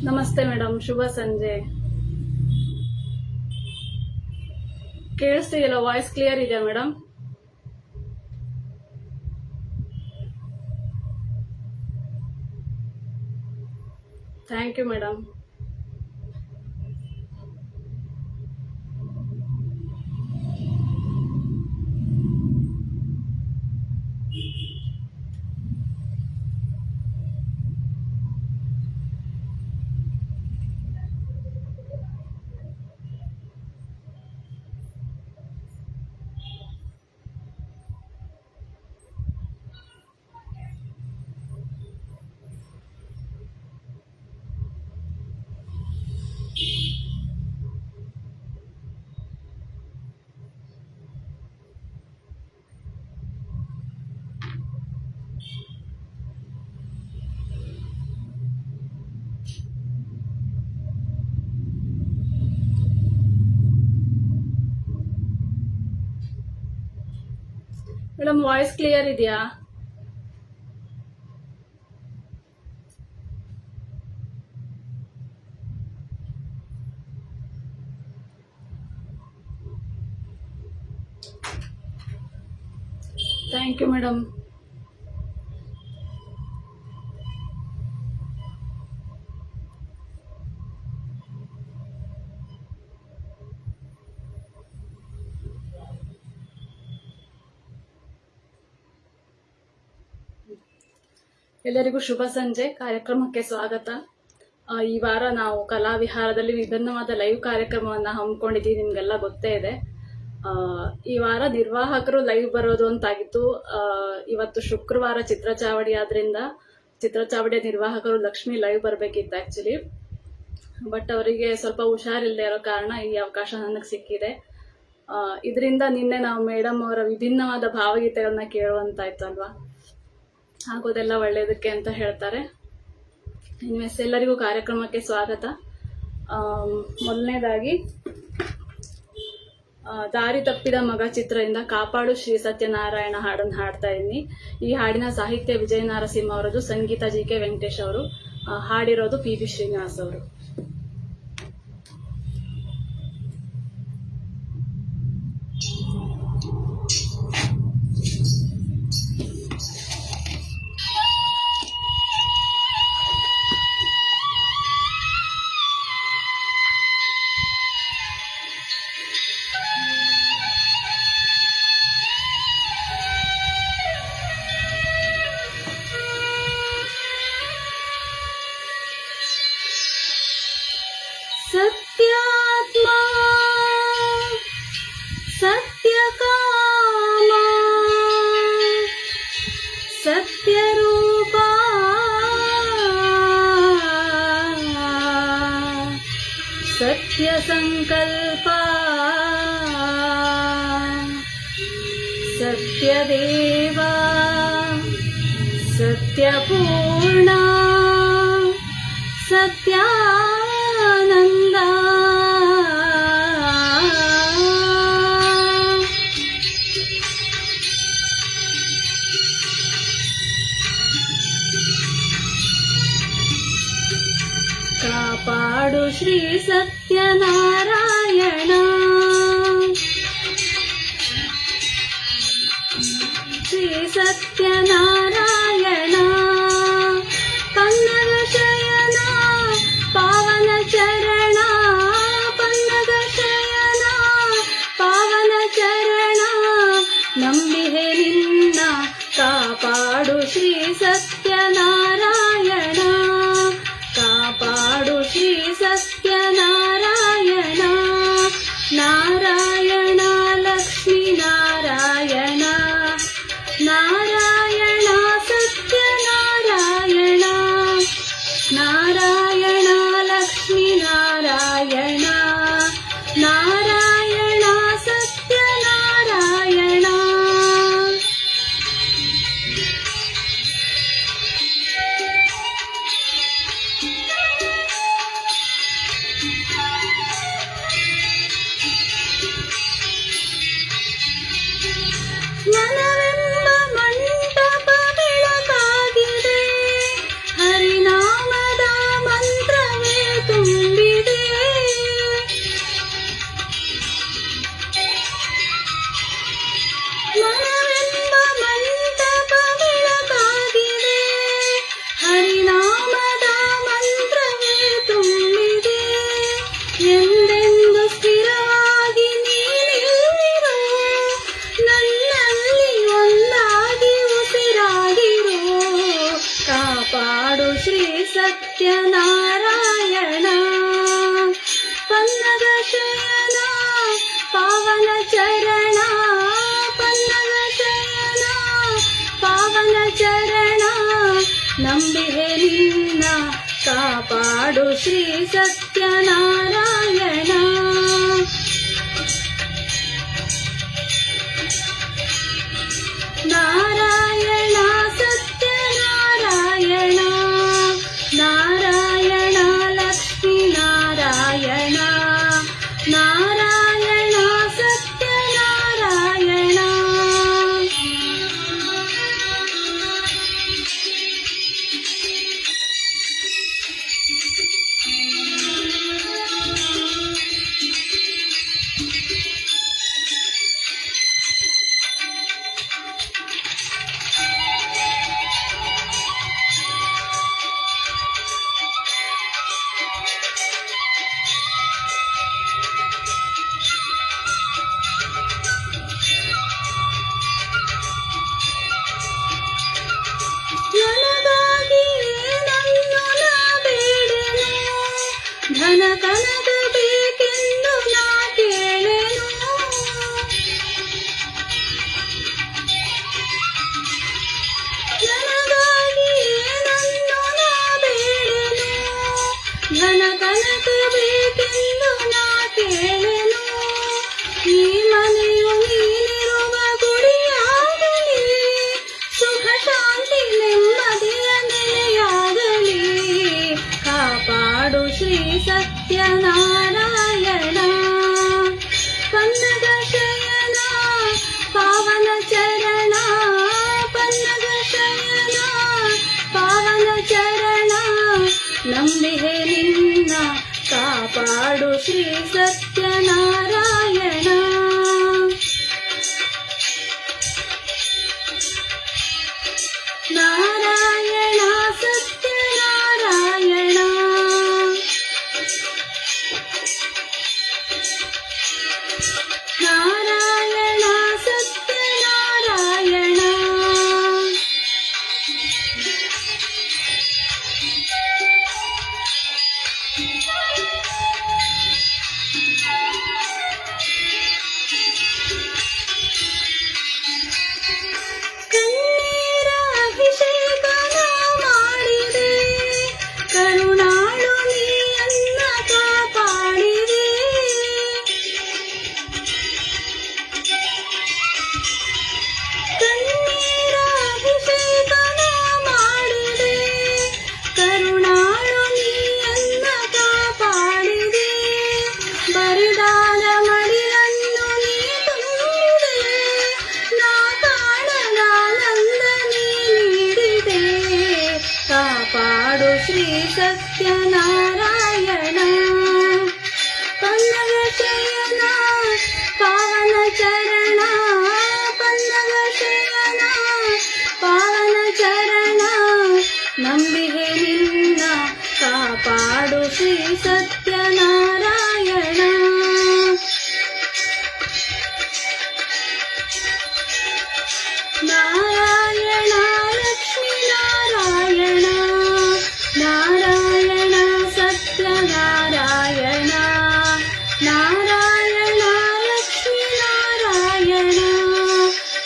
ನಮಸ್ತೆ ಮೇಡಮ್, ಶುಭ ಸಂಜೆ. ಕೇಳಿಸ್ತಿದೆಯಲ್ಲ? ವಾಯ್ಸ್ ಕ್ಲಿಯರ್ ಇದೆಯಾ madam? Thank you madam. Madam, voice clear ಇದೆಯಾ? Thank you madam. ಎಲ್ಲರಿಗೂ ಶುಭ ಸಂಜೆ. ಕಾರ್ಯಕ್ರಮಕ್ಕೆ ಸ್ವಾಗತ. ಈ ವಾರ ನಾವು ಕಲಾವಿಹಾರದಲ್ಲಿ ವಿಭಿನ್ನವಾದ ಲೈವ್ ಕಾರ್ಯಕ್ರಮವನ್ನು ಹಮ್ಮಿಕೊಂಡಿದ್ದೀವಿ, ನಿಮ್ಗೆಲ್ಲ ಗೊತ್ತೇ ಇದೆ. ಈ ವಾರ ನಿರ್ವಾಹಕರು ಲೈವ್ ಬರೋದು ಅಂತಾಗಿತ್ತು. ಇವತ್ತು ಶುಕ್ರವಾರ ಚಿತ್ರಚಾವಡಿ ಆದ್ರಿಂದ ಚಿತ್ರಚಾವಡಿಯ ನಿರ್ವಾಹಕರು ಲಕ್ಷ್ಮಿ ಲೈವ್ ಬರಬೇಕಿತ್ತು ಆಕ್ಚುಲಿ. ಬಟ್ ಅವರಿಗೆ ಸ್ವಲ್ಪ ಹುಷಾರಿಲ್ಲದೆ ಇರೋ ಕಾರಣ ಈ ಅವಕಾಶ ನನಗೆ ಸಿಕ್ಕಿದೆ. ಇದರಿಂದ ನಿನ್ನೆ ನಾವು ಮೇಡಮ್ ಅವರ ವಿಭಿನ್ನವಾದ ಭಾವಗೀತೆಗಳನ್ನ ಕೇಳುವಂತಾಯ್ತು ಅಲ್ವಾ. ಆಗೋದೆಲ್ಲ ಒಳ್ಳೆಯದಕ್ಕೆ ಅಂತ ಹೇಳ್ತಾರೆ. ಇನ್ವೆಸ್ ಎಲ್ಲರಿಗೂ ಕಾರ್ಯಕ್ರಮಕ್ಕೆ ಸ್ವಾಗತ. ಮೊದಲನೇದಾಗಿ ದಾರಿ ತಪ್ಪಿದ ಮಗ ಚಿತ್ರದಿಂದ ಕಾಪಾಡು ಶ್ರೀ ಸತ್ಯನಾರಾಯಣ ಹಾಡನ್ನು ಹಾಡ್ತಾ ಇದ್ದೀನಿ. ಈ ಹಾಡಿನ ಸಾಹಿತ್ಯ ವಿಜಯ ನರಸಿಂಹ ಅವರದು, ಸಂಗೀತ JK ವೆಂಕಟೇಶ್ ಅವರು, ಹಾಡಿರೋದು PB ಶ್ರೀನಿವಾಸ್ ಅವರು. सत्यात्मा सत्यकामा सत्यरूपा सत्यसंकल्पा सत्यदेवा सत्यपूर्णा सत्यानंदा कापाडु श्री सत्यनारायण श्री सत्यनारायण पन्नग शयना पावन चरण पन्नग शयना पावन चरण ನಂಬಿಹೆ ನಿನ್ನ ಕಾಪಾಡು ಶ್ರೀ ಸತ್ಯನಾರಾಯಣ ಕಾಪಾಡು ಶ್ರೀ ಸತ್ಯನಾರಾಯಣ ನಾರಾಯಣ ಲಕ್ಷ್ಮೀ ನಾರಾಯಣ ನಾರಾಯಣ ಸತ್ಯನಾರಾಯಣ ನಾರಾಯಣ ಲಕ್ಷ್ಮೀ ನಾರಾಯಣ ನಾರಾಯಣ ಸತ್ಯನಾರಾಯಣ ಮನವೆಂಬ ಮಂಟಪ ಬೆಳಕಾಗಿದೆ ಹರಿನಾಮದ ಮಂತ್ರವೇ ಸತ್ಯನಾರಾಯಣ ಪನ್ನಗ ಶಯನ ಪಾವನ ಚರಣ ಪನ್ನಗ ಶಯನ ಪಾವನ ಚರಣ ನಂಬಿಹೆ ನಿನ್ನ ಕಾಪಾಡು ಶ್ರೀ ಸತ್ಯನಾರಾಯಣ ನಾರಾಯಣ ಸತ್ಯನಾರಾಯಣ ನಾರಾಯಣ ಲಕ್ಷ್ಮೀ ನಾರಾಯಣ ನಾರಾಯಣ ಸತ್ಯನಾರಾಯಣ ಧನ ಕನಕ ಬೇಕೆಂದು ನಾ ಕೇಳೆನು ನನಗಾಗಿ ಏನನ್ನು ನಾ ಬೇಡೆನು ಧನ ಕನಕ ಬೇಕೆಂದು ನಾ ಕೇಳೆನು ಈ ಮನೆಯು ನೀನಿರುವ ಗುಡಿಯಾಗಲಿ ಸುಖ ಶಾಂತಿ ನೆಮ್ಮದಿಯ ನೆಲೆಯಾಗಲಿ ಕಾಪಾಡು ಶ್ರೀ ಸತ್ಯನಾರಾಯಣ ಪನ್ನಗ ಶಯನ ಪಾವನ ಚರಣ ಪನ್ನಗ ಶಯನ ಪಾವನ ಚರಣ ನಂಬಿಹೆ ನಿನ್ನ ಕಾಪಾಡು ಶ್ರೀ ಸತ್ಯನಾರಾಯಣ ನಾರಾಯಣ ಸತ್ಯನಾರಾಯಣ ನಾರಾಯಣ ಸತ್ಯನಾರಾಯಣ ಕಣ್ಣೀರ ಅಭಿಷೇಕನ ಮಾಡಿದೆ ಕರುಣಾಳು ನೀಯನ್ನ ಕಾಪಾಡಿದೆ ಕಣ್ಣೀರ ಅಭಿಷೇಕನ ಮಾಡಿದೆ ಕರುಣಾಳು ನೀಯನ್ನ ಕಾಪಾಡಿದೆ ಬರಿದಾದ ಮಡಿಲನ್ನು ನೀ ತುಂಬಿದೆ ನಾ ಕಾಣಲಾನಂದ ನೀ ನೀಡಿದೆ ಕಾಪಾಡು ಶ್ರೀ ಸತ್ಯನಾರಾಯಣ ಪನ್ನಗ ಶಯನ ಪಾವನ ಚರಣ ಪನ್ನಗ ಶಯನ ಪಾವನ ಚರಣ ನಂಬಿಹೆ ನಿನ್ನ ಕಾಪಾಡು ಶ್ರೀ ಸತ್ಯನಾರಾಯಣ ನಾರಾಯಣ ಲಕ್ಷ್ಮೀ ನಾರಾಯಣ ನಾರಾಯಣ ಸತ್ಯನಾರಾಯಣ ನಾರಾಯಣ ಲಕ್ಷ್ಮೀ ನಾರಾಯಣ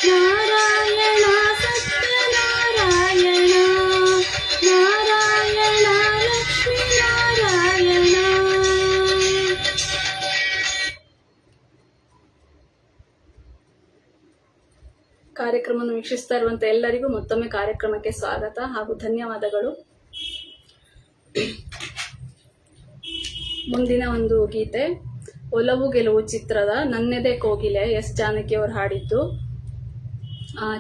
ನಾರಾಯಣ ಸತ್ಯನಾರಾಯಣ ನಾರಾಯಣ ಲಕ್ಷ್ಮೀ ನಾರಾಯಣ. ಕಾರ್ಯಕ್ರಮವನ್ನು ವೀಕ್ಷಿಸ್ತಾ ಇರುವಂತ ಎಲ್ಲರಿಗೂ ಮತ್ತೊಮ್ಮೆ ಕಾರ್ಯಕ್ರಮಕ್ಕೆ ಸ್ವಾಗತ ಹಾಗೂ ಧನ್ಯವಾದಗಳು. ಮುಂದಿನ ಒಂದು ಗೀತೆ ಒಲವು ಗೆಲುವು ಚಿತ್ರದ ನನ್ನೆದೆ ಕೋಗಿಲೆ ಎಸ್ ಜಾನಕಿ ಅವರು ಹಾಡಿದ್ದು,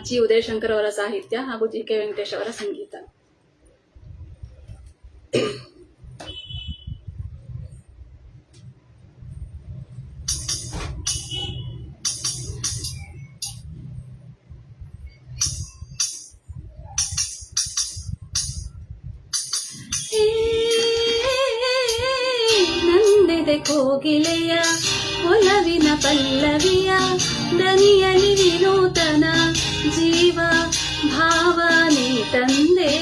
ಚಿ ಉದಯಶಂಕರ್ ಅವರ ಸಾಹಿತ್ಯ ಹಾಗೂ ಜಿ ಕೆ ವೆಂಕಟೇಶ್ ಅವರ ಸಂಗೀತ. ನಂದೆದೆ ಕೋಗಿಲೆಯ ಒಲವಿನ ಪಲ್ಲವಿಯ ದನಿಯಲಿ ವಿನೂತನ ಜೀವ ಭಾವನೆ ತಂದೆ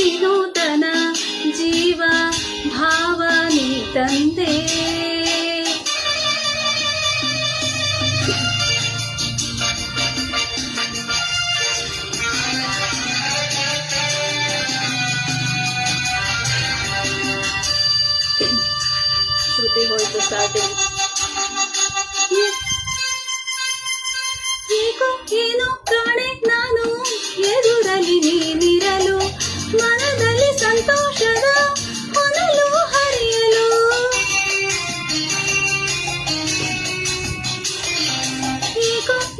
ವಿನೂತನ ಜೀವ ಭಾವ ನೀ ತಂದೆ. ಶ್ರುತಿ ಹೋಯ್ತು ಸ್ಟಾರ್ಟಿಂಗ್. ಏನೋ ಕಾಣೆ ನಾನು ಎದುರಲ್ಲಿ ನೀನಿರಲು, ಮನದಲ್ಲಿ ಸಂತೋಷದ ಹೊನಲು ಹರಿಯಲು.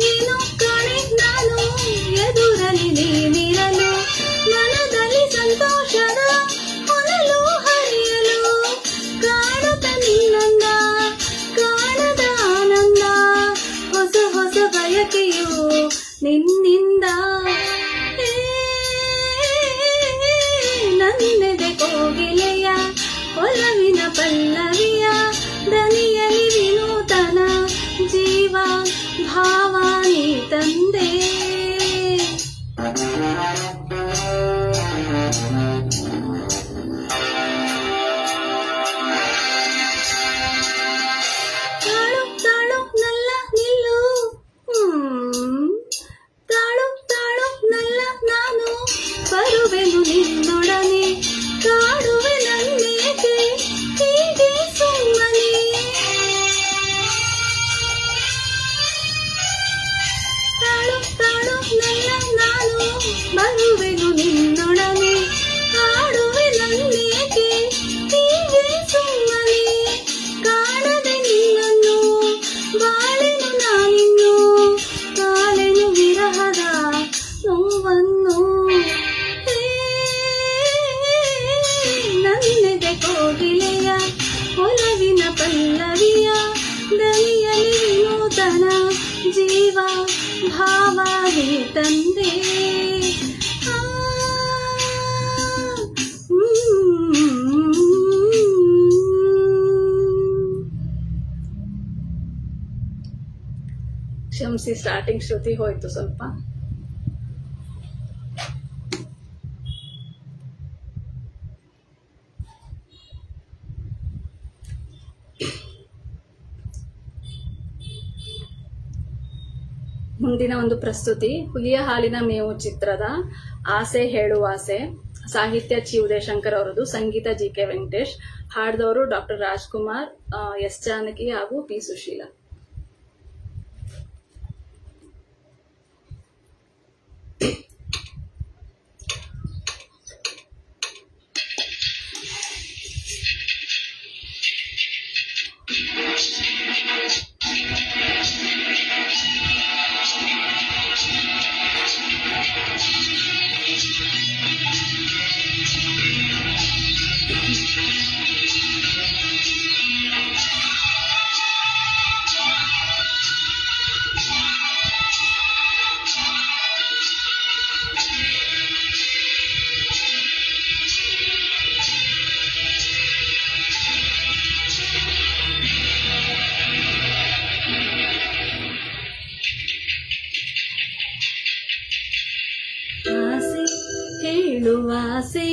ಏನೋ ಕಾಣೆ ನಾನು ಎದುರಲ್ಲಿ ನೀನಿರಲು, ಮನದಲ್ಲಿ ಸಂತೋಷದ ಹೊನಲು ಹರಿಯಲು. ಕಾಣದ ನಿನ್ನಂದ ಕಾಣದ ಆನಂದ, ಹೊಸ ಹೊಸ ಬಯಕೆಯು ನಿನ್ನಿಂದ. ನನ್ನೆದೆ ಕೋಗಿಲೆಯ ಒಲವಿನ ಪಲ್ಲವಿಯ ದನಿಯಲಿ ವಿನೂತನ ಜೀವ ಭಾವ ನೀ ತಂದೆ. ತಾಳು ತಾಳು ನಲ್ಲ ನಿಲ್ಲು, ತಾಳು ತಾಳು ನಲ್ಲ ನಾನು ಬರುವೆನು ನಿನ್ನೊಡನೆ, ಕಾಡುವೆ ನನ್ನೇಕೆ ಹೀಗೆ ಸುಮ್ಮನೆ. ತಾಳು ತಾಳು ನಲ್ಲ ನಾನು ಬರುವೆನು ನಿನ್ನೊಡನೆ, ಕಾಡುವೆ ನನ್ನೇಕೆ ಹೀಗೆ ಸುಮ್ಮನೆ. ಕಾಣದೆ ನಿನ್ನನ್ನು ಬಾಳೆನು ನಾನಿನ್ನು, ಕಾಲೆನು ವಿರಹದ ನೋವನ್ನು. ನನ್ನೆದೆ ಕೋಗಿಲೆಯ ಒಲವಿನ ಪಲ್ಲವಿಯ ದನಿಯಲಿ ವಿನೂತನ ಜೀವ ಭಾವ ನೀ ತಂದೆ. ಕ್ಷಮಿಸಿ, ಸ್ಟಾರ್ಟಿಂಗ್ ಶ್ರುತಿ ಹೋಯ್ತು ಸ್ವಲ್ಪ. ಮುಂದಿನ ಒಂದು ಪ್ರಸ್ತುತಿ ಹುಲಿಯ ಹಾಲಿನ ಮೇವು ಚಿತ್ರದ ಆಸೆ ಹೇಳುವ ಆಸೆ. ಸಾಹಿತ್ಯ ಚಿ ಉದಯಶಂಕರ್ ಅವರದು, ಸಂಗೀತ ಜಿ.ಕೆ. ವೆಂಕಟೇಶ್, ಹಾಡಿದವರು ಡಾಕ್ಟರ್ ರಾಜ್ಕುಮಾರ್, ಎಸ್ ಜಾನಕಿ ಹಾಗೂ ಪಿ ಸುಶೀಲಾ. ಆಸೆ ಹೇಳುವ ಆಸೆ,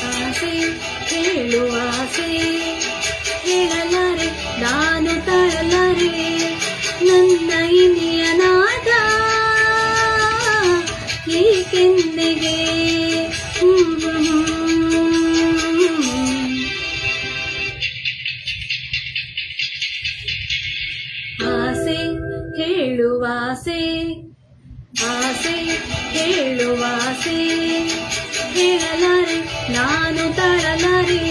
ಆಸೆ ಹೇಳುವ ಆಸೆ, ಹೇಳಲಾರೆ ನಾನು ತಾಳಲಾರೆ ನನ್ನ ಇನಿಯ ನಾಟ ಏಕೆಂದಿಗೆ. ಆಸೆ ಹೇಳುವ ಆಸೆ, ಆಸೆ ಹೇಳುವ ಆಸೆ, ಹೇಳಲಾರೆ ನಾನು ತಾಳಲಾರೆ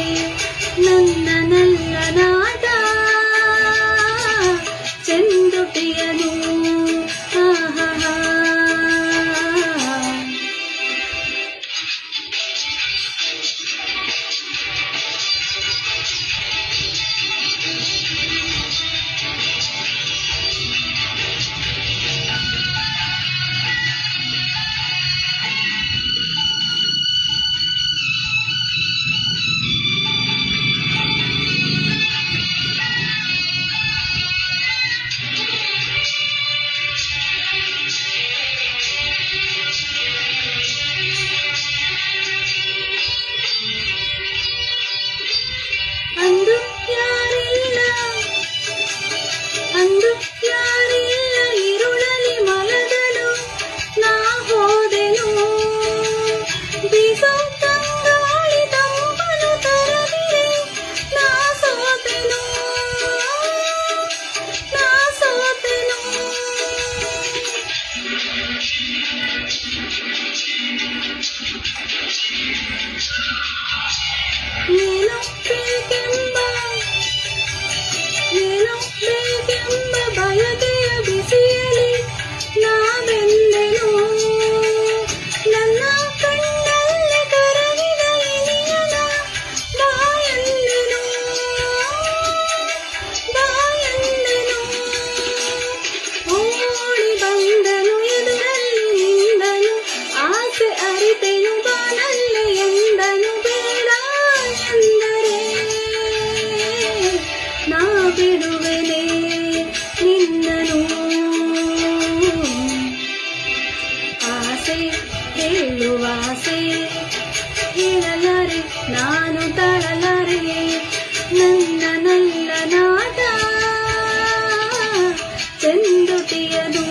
ನನ್ನ ನಲ್ಲ ನಾಟ ಚೆಂದುಟಿಯನು. ಬೇಕೆಂಬ ಏನೋ ಬೇಕೆಂಬ ಬಯಕೆಯ ಬಿಸಿಯಲಿ ನಾವೆಂದೆನು ನನ್ನ ಕಣ್ಣಲ್ಲಿ ಕರಗಿದ ಇನಿಯನ ಬಾಯೆಂದೆನು ಓಡಿ ಬಂದನು ಎದುರಲ್ಲಿ ನಿಂದನು ಆಸೆ ಅರಿತೆನು ಬಾನಲ್ಲೆ ಎಂದನು ಬೇಡ ಎಂದರೆ ನಾ ಬಿಡುವೆನೆ ನಿನ್ನನು ಆಸೆ ಹೇಳುವ ಆಸೆ ಹೇಳಲಾರೆ ನಾನು ತಾಳಲಾರೆ ನನ್ನ ನಲ್ಲ ನಾಟ ಚೆಂದುಟಿಯದು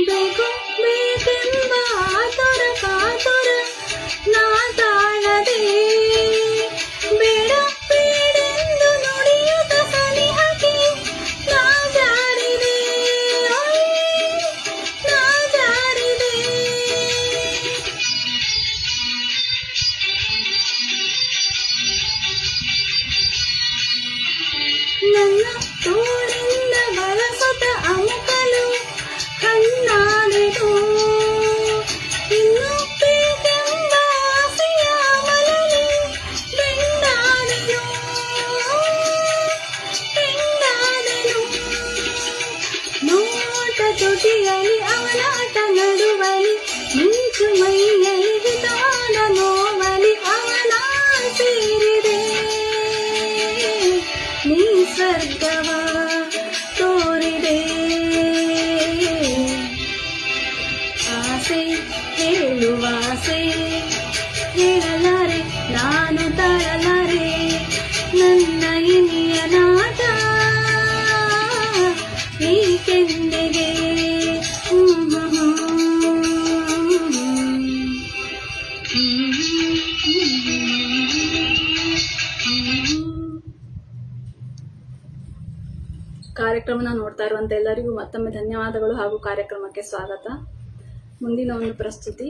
ಬೇಕು ಬೇಕೆಂಬ ಆತುರ ಕಾತುರ ನಾ ತಾಳದೆ ಬೇಡ ಬೇಡೆಂದು ನುಡಿಯುತ್ತ ಸನಿಹಕ್ಕೆ ನಾ ಜಾರಿದೆ ನಾ ಜಾರಿದೆ ನನ್ನ ತೋಳಿಂದ ಬಳಸುತ್ತ ಅಮುಕಲು ಕಣ್ಣಾಡಿದು ಇನ್ನು ಬೇಕೆಂಬ ಆಸೆಯ ಮಲಲಿ ಬೆಂಡಾಡೆನು ನೋಟ ತುಟಿಯಲಿ ಅವನಾಟ ನಡುವಲಿ ಮಿಂಚು ಮೈಯಲಿ ಹಿತಾದ ನೋವಲಿ ಅವನ ಸೇರಿದೆ ನೀ ಸ್ವರ್ಗವ ತೋರಿದೆ ಆಸೆ ಹೇಳುವ ಆಸೆ ಹೇಳಲಾರೆ ನಾನು ತಾಳಲಾರೆ ನನ್ನ ಇನಿಯ ನಾಟ ಏಕೆಂದಿಗೆ ಕಾರ್ಯಕ್ರಮನ ನೋಡ್ತಾ ಇರುವಂತ ಎಲ್ಲರಿಗೂ ಮತ್ತೊಮ್ಮೆ ಧನ್ಯವಾದಗಳು ಹಾಗೂ ಕಾರ್ಯಕ್ರಮಕ್ಕೆ ಸ್ವಾಗತ. ಮುಂದಿನ ಒಂದು ಪ್ರಸ್ತುತಿ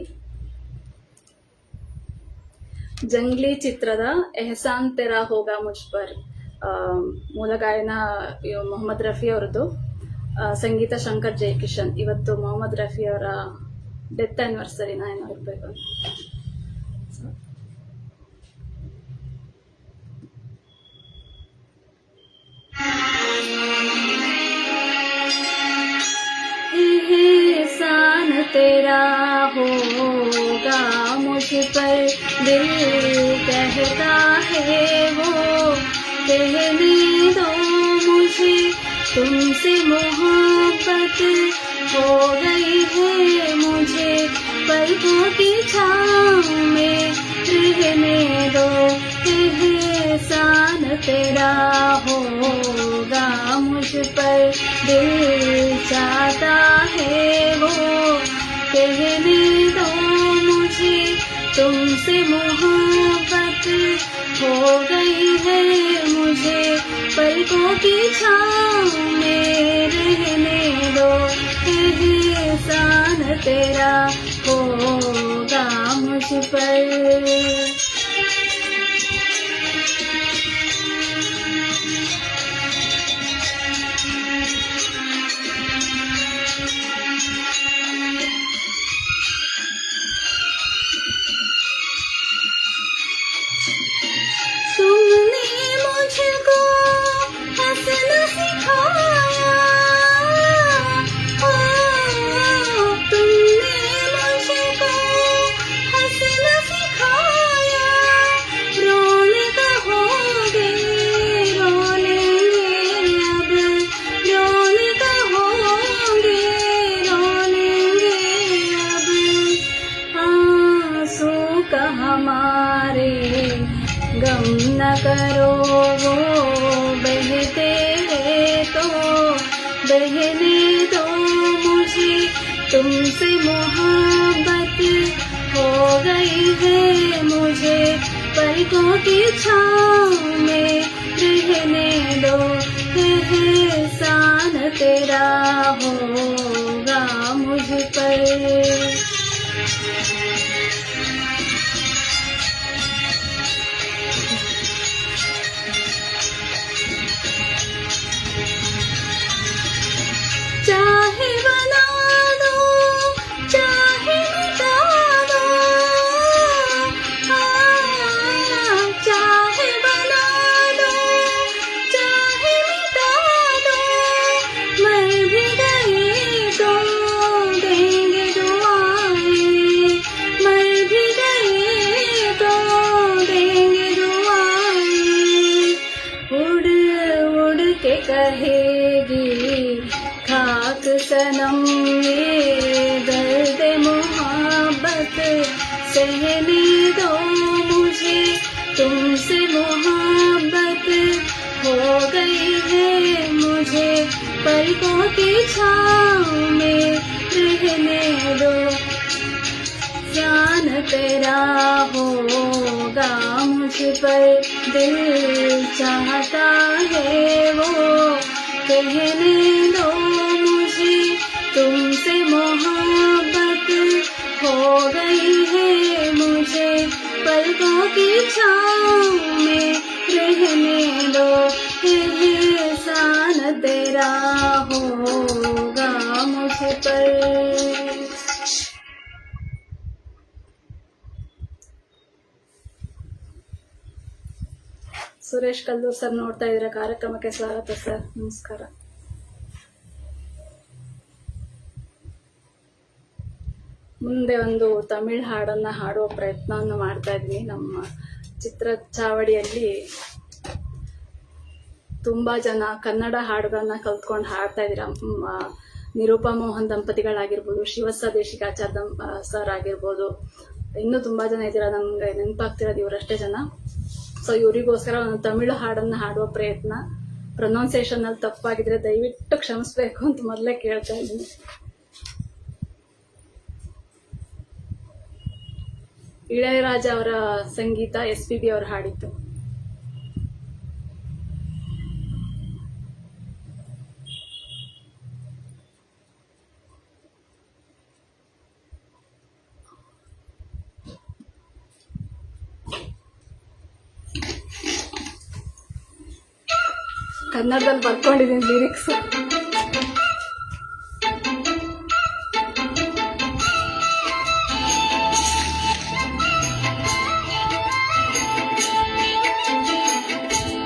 ಜಂಗ್ಲಿ ಚಿತ್ರದ ಎಹಸಾನ್ ತೆರಾ ಹೋಗಾ ಮುಜ್ ಪರ್. ಮೂಲ ಗಾಯನ ಮೊಹಮ್ಮದ್ ರಫಿ ಅವರದ್ದು, ಸಂಗೀತ ಶಂಕರ್ ಜೈಕಿಶನ್. ಇವತ್ತು ಮೊಹಮ್ಮದ್ ರಫಿ ಅವರ ಡೆತ್ ಆನಿವರ್ಸರಿನ ಏನೋ ಇರಬೇಕು. एहसान तेरा होगा मुझ पर दिल कहता है वो कहने दो मुझे तुमसे मोहब्बत हो गई है मुझे पलकों की छाँव में रहने दो एहसान तेरा होगा मुझ पर दिल चाहता है वो कहने दो मुझे तुमसे मोहब्बत हो गई है मुझे पलकों की छाँव में रहने दो एहसान तेरा होगा मुझ पर. तुमने मुझको हंसना सिखाया, तुमने वो बहते हैं तो बहने दो मुझे, तुमसे मोहब्बत हो गई है मुझे, पलकों की छाँव में रहने दो, एहसान तेरा होगा मुझ पर। चाहे बना दो चाहे मिटा दो, चाहे बना दो चाहे मिटा दो, मर भी गए तो देंगे दुआएं, मर भी गए तो देंगे दुआएं। उड़ उड़ के कहेगी खाक सनम ये दर्द मोहब्बत, सहने दो मुझे, तुमसे मोहब्बत हो गई है मुझे, पलकों की छाँव में रहने दो, जान तेरा होगा मुझ पर, दिल चाहता है वो कहने दो मुझे, तुमसे मोहब्बत हो गई है मुझे, पलकों की छाँव में रहने दो, एहसान तेरा होगा मुझ पर। ಸುರೇಶ್ ಕಲ್ಲೂರ್ ಸರ್ ನೋಡ್ತಾ ಇದ್ರೆ ಕಾರ್ಯಕ್ರಮಕ್ಕೆ ಸ್ವಾಗತ ಸರ್, ನಮಸ್ಕಾರ. ಮುಂದೆ ಒಂದು ತಮಿಳ್ ಹಾಡನ್ನ ಹಾಡುವ ಪ್ರಯತ್ನವನ್ನು ಮಾಡ್ತಾ ಇದ್ವಿ. ನಮ್ಮ ಚಿತ್ರ ಚಾವಡಿಯಲ್ಲಿ ತುಂಬಾ ಜನ ಕನ್ನಡ ಹಾಡುಗಳನ್ನ ಕಲ್ತ್ಕೊಂಡು ಹಾಡ್ತಾ ಇದ್ದೀರಾ. ನಿರೂಪಾ ಮೋಹನ್ ದಂಪತಿಗಳಾಗಿರ್ಬೋದು, ಶಿವಸ ದೇಶಿಕಾಚಾರ್ಯ ಸರ್ ಆಗಿರ್ಬೋದು, ಇನ್ನೂ ತುಂಬಾ ಜನ ಇದ್ದೀರಾ. ನಮ್ಗೆ ನೆನಪಾಗ್ತಿರೋದು ಇವರಷ್ಟೇ ಜನ. ಸೊ ಇವರಿಗೋಸ್ಕರ ಒಂದು ತಮಿಳು ಹಾಡನ್ನ ಹಾಡುವ ಪ್ರಯತ್ನ. ಪ್ರೊನೌನ್ಸಿಯೇಷನ್ ಅಲ್ಲಿ ತಪ್ಪಾಗಿದ್ರೆ ದಯವಿಟ್ಟು ಕ್ಷಮಿಸ್ಬೇಕು ಅಂತ ಮೊದಲೇ ಕೇಳ್ತಾ ಇದ್ದೀನಿ. ಇಳೆಯರಾಜ ಅವರ ಸಂಗೀತ, SPB ಅವರು ಹಾಡಿದ್ದು. ಕನ್ನಡದಲ್ಲಿ ಬರ್ಕೊಂಡಿದ್ದೀನಿ ಲಿರಿಕ್ಸ್.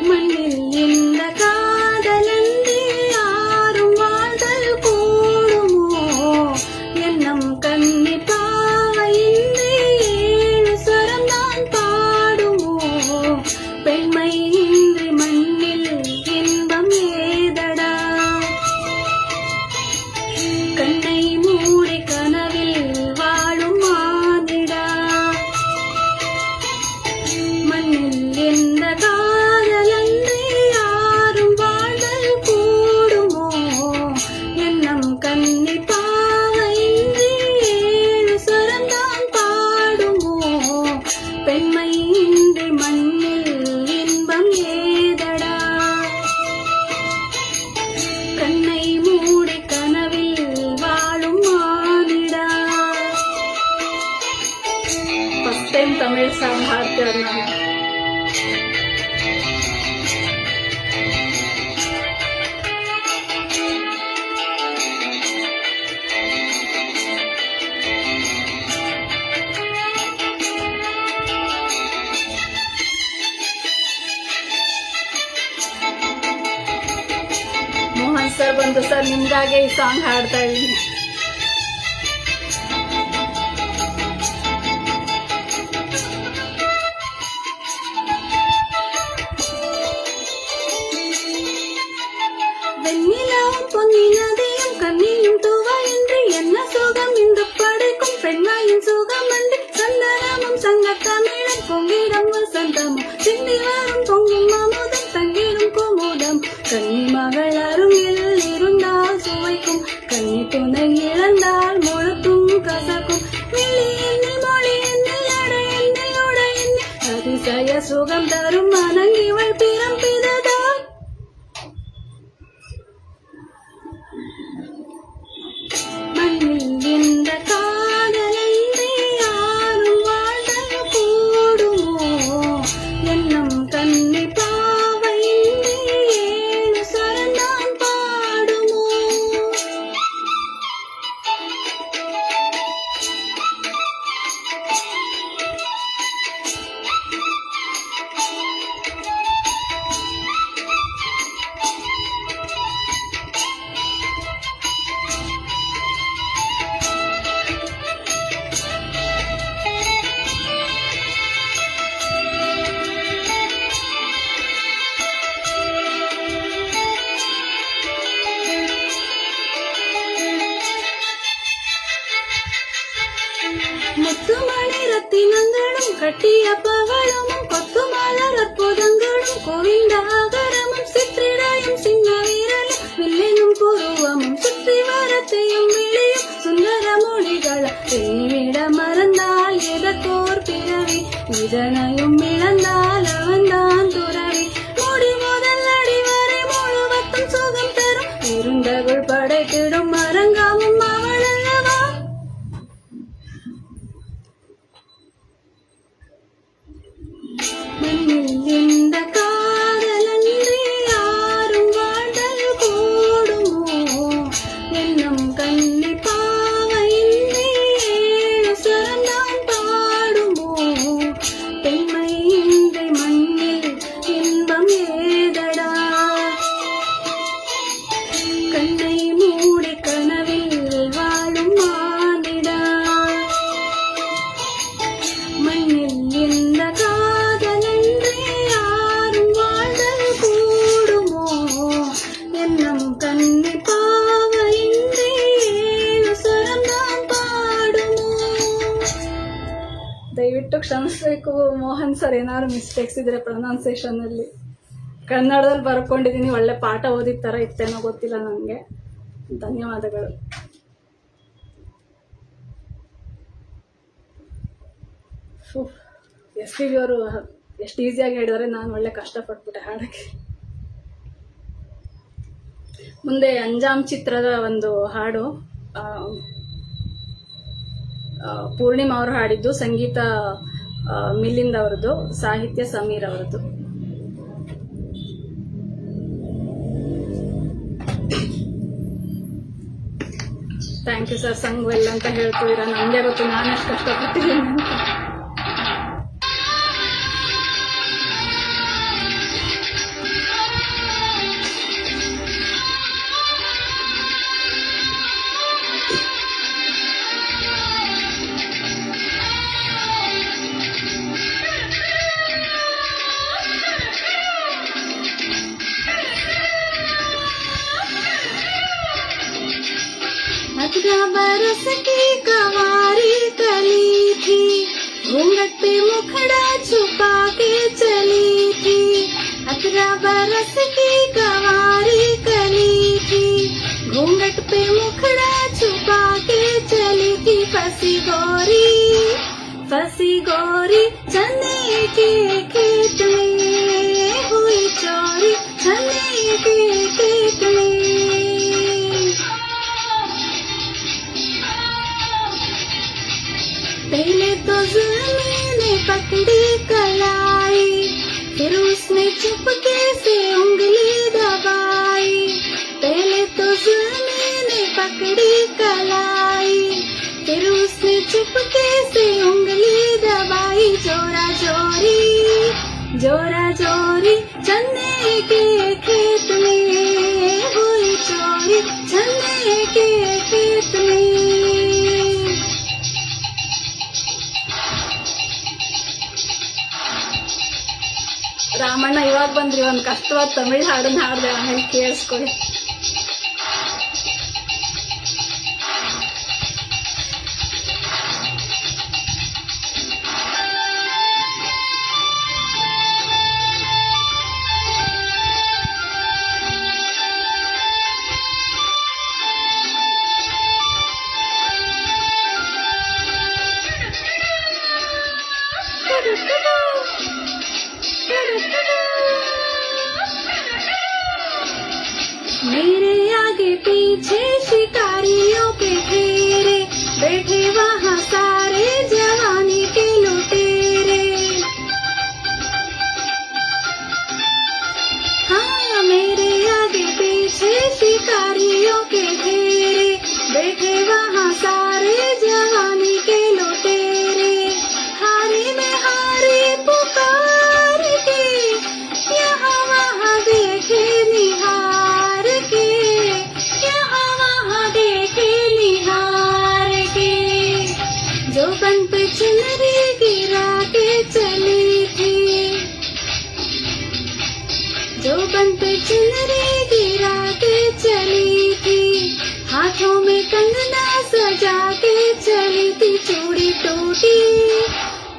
மண்ணில் காதலன்றி யாரும் வாழ்தல் கூடுமோ, எண்ணம் கண்ணி பாவையின்றி ஏழு ஸ்வரம் தான் பாடுமோ, பெண்மை இன்றி மண்ணில் இன்பம் ஏதடா, கண்ணை மூடி கனவில் வாழும் மானிடா, மண்ணில் எந்த காதலன்றி யாரும் வாழ்தல் கூடுமோ, எண்ணம் கண்ணி பாவையின்றி ஏழு ஸ்வரம் தான் பாடுமோ, பெண்மை இன்றி மண்ணில் இன்பம் ஏதடா, கண்ணை மூடி கனவில் வாழும் மானிடா. ಫಸ್ಟ್ ಟೈಮ್ ತಮಿಳ್ ಸಾಂಗ್ ಹಾಡ್ತಿರೋದು ನಾನು. ಮೋಹನ್ ಸರ್ ಬಂದು, ಸರ್ ನಿಮ್ಗಾಗೆ ಈ ಸಾಂಗ್ ಹಾಡ್ತಾ ಇದ್ದೀನಿ. வெண்ணிலாவும் பொன்னினதையும் கண்ணியும் தூவாயின்றி என்ன சுகம் இந்த படைக்கும் பெண்மாயின் சுகம் அன்றி, சந்தனமும் சங்கத்தமிழும் பொங்கிடம் வசந்தமும் சிந்தி வரும் பொங்கும் அமுத കത്തിനങ്ങളും കട്ടിയപ്പവളും കൊത്തുമാലറപ്പുതങ്ങളും കോവിന്ദാകരമും ചിത്രിടയും സിംഹവീരലും വില്ലിനും പുരുവമും ചുറ്റിവരത്തെയും വിളിയും സുന്ദരമൊഴികൾ എന്നിവിട മറന്നാൽ എതക്കോർ പിറവി இதனையும் இழந்தால் அவன்தான் துறவி முடி முதல் அடி வரை முழுவத்தும் சுகம் தரும் இருந்தவள் படைத்திடும் மறங்காமும் அவள் அல்லவா மண்ணில் இந்த காதலன்றி யாரும் வாழ்தல் கூடுமோ என்னும் கண்ணி பாவையின்றி ஏழு சரந்தான் பாடுமோ பெண்மை இன்றி மண்ணில் இன்பம் ஏதடா கண்ணை மூடி கனவில் வாழும் மானிடா மண்ணில் இந்த காதலன்றி யாரும் வாழ்தல் கூடுமோ என்னும் கண்ணி பாவையின்றி ஏழு ಸ್ವರந்தான் பாடுமோ ದಯವಿಟ್ಟು ಕ್ಷಮಿಸಬೇಕು ಮೋಹನ್ ಸರ್, ಏನಾದ್ರು ಮಿಸ್ಟೇಕ್ಸ್ ಇದ್ರೆ ಪ್ರೊನೌನ್ಸಿಯೇಷನ್ ಅಲ್ಲಿ. ಕನ್ನಡದಲ್ಲಿ ಬರ್ಕೊಂಡಿದ್ದೀನಿ, ಒಳ್ಳೆ ಪಾಠ ಓದಿದ ಥರ ಇತ್ತೇನೋ ಗೊತ್ತಿಲ್ಲ ನನಗೆ. ಧನ್ಯವಾದಗಳು. SPB ಅವರು ಎಷ್ಟು ಈಸಿಯಾಗಿ ಹೇಳಿದರೆ, ನಾನು ಒಳ್ಳೆ ಕಷ್ಟಪಟ್ಬಿಟ್ಟೆ ಹಾಡಕ್ಕೆ. ಮುಂದೆ ಅಂಜಾಮ್ ಚಿತ್ರದ ಒಂದು ಹಾಡು ಪೂರ್ಣಿಮಾ ಅವರು ಹಾಡಿದ್ದು, ಸಂಗೀತ ಮಿಲಿಂದ್ ಅವರದ್ದು, ಸಾಹಿತ್ಯ ಸಮೀರ್ ಅವರದ್ದು. Thank you sir, sung well ಅಂತ ಹೇಳ್ತಿದ್ದೀರಾ. ನಮಗೆ ಗೊತ್ತು ನಾನು ಎಷ್ಟು ಕಷ್ಟಪಟ್ಟಿದ್ದೀನಿ ಅಂತ. बरस की कवारी कली थी, घूंघट पे मुखड़ा छुपा के चली थी. 18 बरस की कवारी कली थी, घूंघट पे मुखड़ा छुपा के चली थी. फंसी गोरी चने के खेत में, हुई चोरी चने के खेत में. पहले तो जुल्मी ने पकड़ी कलाई, फिर उसने चुपके से उंगली दबाई. पहले तो जुल्मी ने पकड़ी कलाई, फिर उसने चुपके से उंगली दबाई. जोरा जोरी चन्ने के खेत में, हुई चोरी चन्ने के खेत में. ರಾಮಣ್ಣ ಇವಾಗ ಬಂದ್ರಿ, ಒಂದು ಕಷ್ಟವಾದ ತಮಿಳ್ ಹಾಡನ್ನ ಹಾಡ್ದೆ, ಆಮೇಲೆ ಕೇಳಿಸ್ಕೊಳ್ಳಿ. मेरे आगे पीछे शिकारियों के घेरे, बैठे वहाँ सारे जवानी के लुटेरे. हाँ, मेरे आगे पीछे शिकारियों के घेरे, बैठे वहाँ सारे जवानी के लुटेरे. हारी में हारी पुकार के, यहाँ वहाँ देखे निहार के, यहाँ वहाँ देखे निहार के. जो बन पे चुनरी गिरा के चली थी, जो बन पे चुनरी गिरा के चली थी. हाथों में कंगना सजा के चली थी. चूड़ी टूटी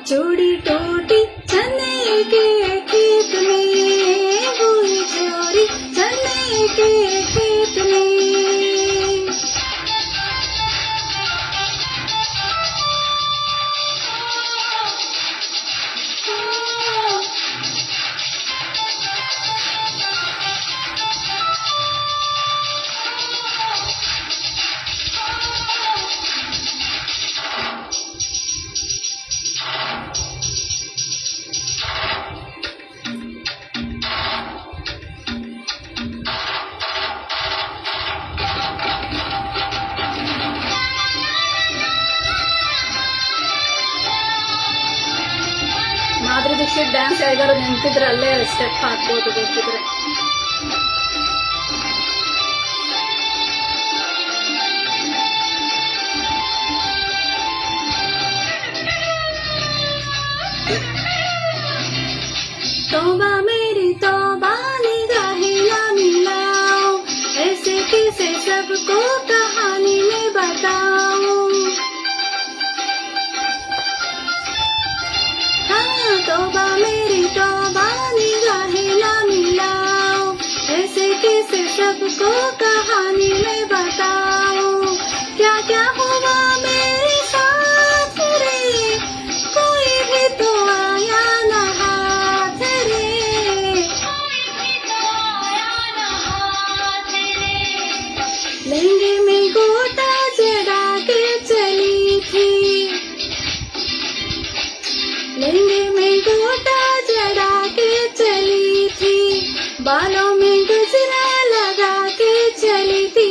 चूड़ी टूटी चने के खेत में, हुई चोरी चने के खेत में। ಮಾಧುರಿ ದೀಕ್ಷಿತ್ ಡ್ಯಾನ್ಸ್ ಯಾರಿಗಾರು ನೆನ್ಪಿದ್ರೆ ಅಲ್ಲೇ ಸ್ಟೆಪ್ ಹಾಕ್ಬೋದು ಬೇಕಿದ್ರೆ. तौबा मेरी तौबा निगाहें ना मिलाओ, ऐसे किसे सबको कहानी में बताओ। हाँ तौबा मेरी तौबा निगाहें ना मिलाओ, ऐसे किसे सबको कहानी में बताओ। क्या क्या हुआ मेरे साथ रे, कोई भी तो आया ना हाथ रे, लहंगे में गोटा चढ़ा के चली थी, लहंगे में गोटा चढ़ा के चली थी, बालों में गजरा लगा के चली थी,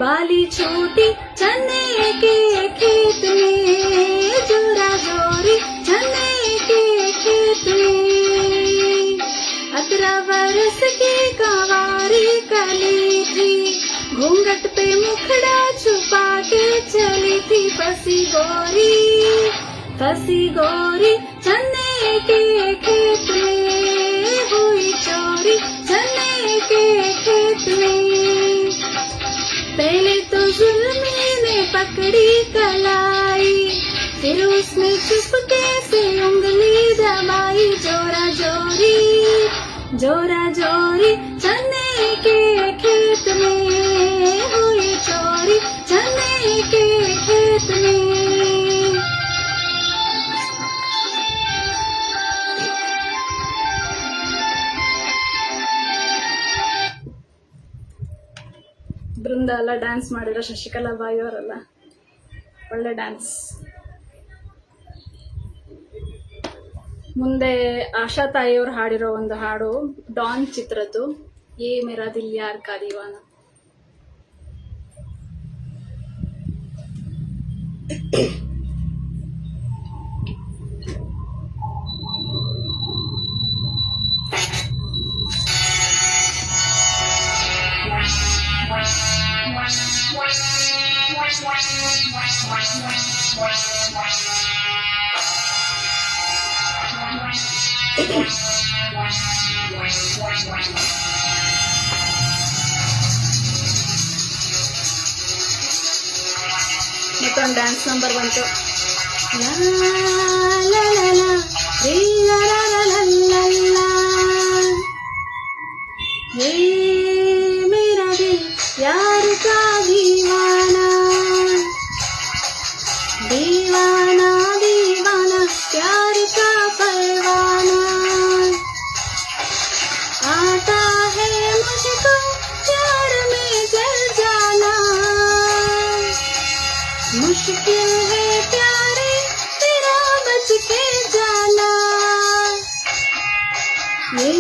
बाली छोटी चने के खेत में, जोरा जोरी चने के खेत में। 18 बरस की कंवारी कली थी, घूंघट पे मुखड़ा छुपा के चली थी, फंसी गोरी चने के खेत में, हुई चोरी चने के खेत में। पहले तो जुल्मी ने पकड़ी कलाई, फिर उसने चुपके से उंगली दबाई, जोरा जोरी चने के खेत में, हुई चोरी चने के खेत में। ಬೃಂದ ಎಲ್ಲ ಡ್ಯಾನ್ಸ್ ಮಾಡಿರೋ, ಶಶಿಕಲಾ ಬಾಯಿ ಅವರೆಲ್ಲ ಒಳ್ಳೆ ಡ್ಯಾನ್ಸ್. ಮುಂದೆ ಆಶಾ ತಾಯಿಯವರು ಹಾಡಿರೋ ಒಂದು ಹಾಡು ಡಾನ್ ಚಿತ್ರದ್ದು, ಏ ಮೇರಾ ದಿಲ್ ಯಾರ್ ಕಾ ದೀವಾನ. ಮತ್ತೊಂದು ಡ್ಯಾನ್ಸ್ ನಂಬರ್ ಬಂತು. ಲಾ ಲಾ ಲಾ ಲಾ ರೀ ಲಾ ಲಾ ಲಾ ಲಾ ಲಾ, ಹೇ ಮೇರಾ ದಿಲ್ ಯಾರ್ ಕಾ ದೀವಾನಾ, दीवाना दीवाना प्यार का परवाना, आता है मुझको प्यार में जल जाना, मुश्किल है प्यारे तेरा बच के जाना। ये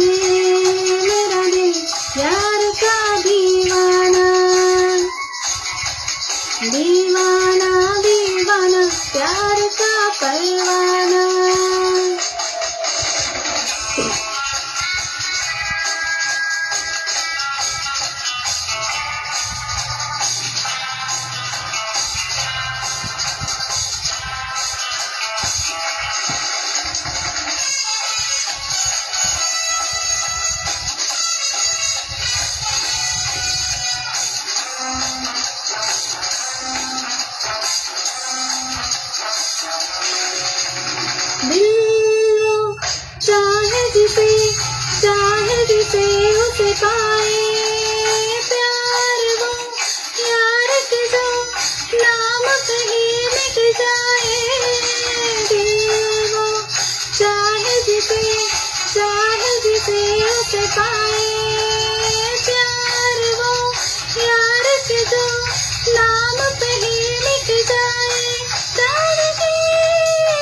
मेरा दिल प्यार का दीवाना, दीवाना दीवाना प्यार का परवाना। जिसे उसे पाए, प्यार वो यार के जो नाम पे ही मिट जाए, दिल वो चाहे जिसे उसे पाए, प्यार वो यार के जो नाम पे ही मिट जाए, प्यार के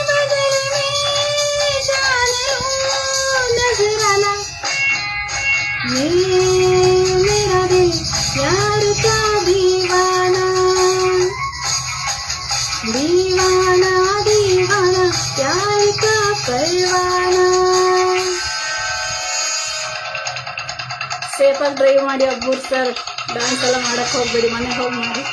बदल में जान लूं नजराना, ये मेरा दिल यार का दीवाना, दीवाना दीवाना प्यार का परवाना. ಸೇಫಾಗಿ ಡ್ರೈವ್ ಮಾಡಿ ಅಬ್ಬೂರ್ ಸರ್. ಡ್ಯಾನ್ಸ್ ಎಲ್ಲ ಮಾಡಕ್ಕೆ ಹೋಗ್ಬೇಡಿ, ಮನೆಗೆ ಹೋಗಿ ಮಾಡಿ.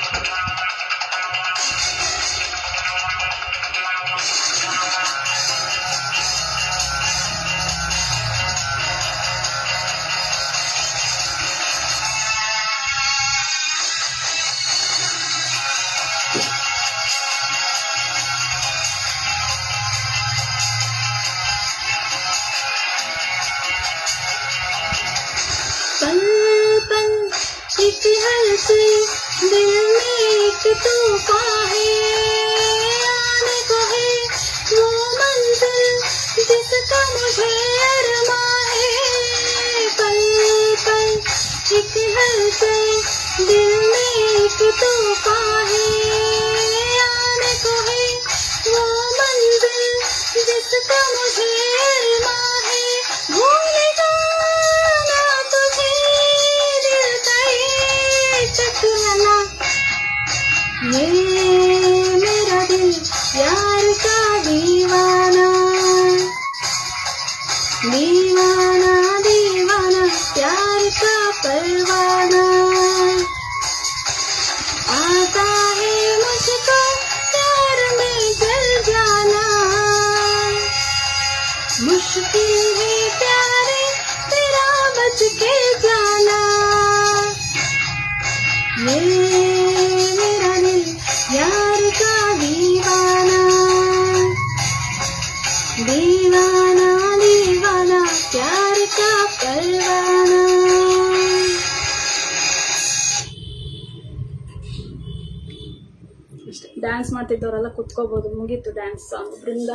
पल पल एक हलचल, दिल में एक तूफान है, आने को है वो मंजिल जिसका मुझे अरमां है. पल पल एक हलचल, दिल में एक तूफान है, आने को है वो मंजिल जिसका मुझे अरमां है. भूल जाना तुझे दिल का ये चकराना, ये मेरा दिल यार का दीवाना, दीवाना दीवाना प्यार का परवाना. आता है मुझको प्यार में जल जाना, मुश्किल है प्यारे तेरा बच के जाना, ये मेरा दिल यार का दीवाना, दीवाना दीवाना प्यार का परवाना. ಡ್ಯಾನ್ಸ್ ಮಾಡ್ತಿದ್ದವರೆಲ್ಲ ಕುತ್ಕೋಬಹುದು. ಮುಗೀತು ಡ್ಯಾನ್ಸ್ ಸಾಂಗ್. ಬೃಂದ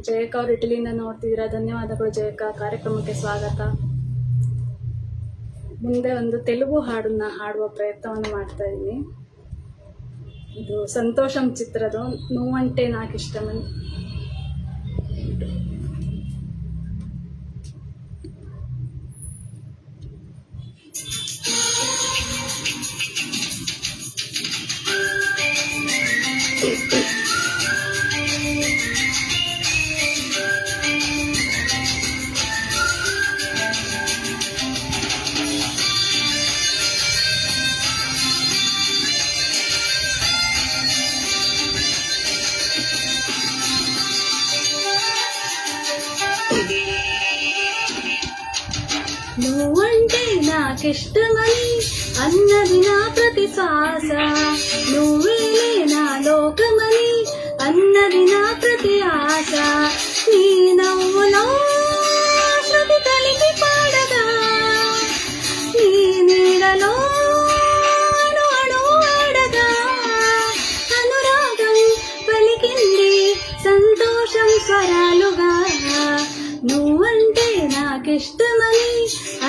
ಜಯಕ್ಕ ಅವ್ರು ಇಟಲಿಯಿಂದ ನೋಡ್ತಿದ್ದೀರಾ, ಧನ್ಯವಾದಗಳು ಜಯಕ್ಕ. ಕಾರ್ಯಕ್ರಮಕ್ಕೆ ಸ್ವಾಗತ. ಮುಂದೆ ಒಂದು ತೆಲುಗು ಹಾಡನ್ನ ಹಾಡುವ ಪ್ರಯತ್ನವನ್ನು ಮಾಡ್ತಾ ಇದ್ದೀನಿ. ಇದು ಸಂತೋಷಂ ಚಿತ್ರದ నువ్వంటే నాకిష్టమని. నువ్వంటే నాకిష్టమని అన్నది నా ప్రతి శ్వాస, నువ్వేలే నా లోకమని అన్నది నా ప్రతి ఆశ. నీ నవ్వులో శృతి కలిపి పాడగా, నీ నీడలో అణు ఆడగా, అనురాగం పలికింది సంతోషం స్వరాలుగా. నువ్వంటే నాకిష్టమని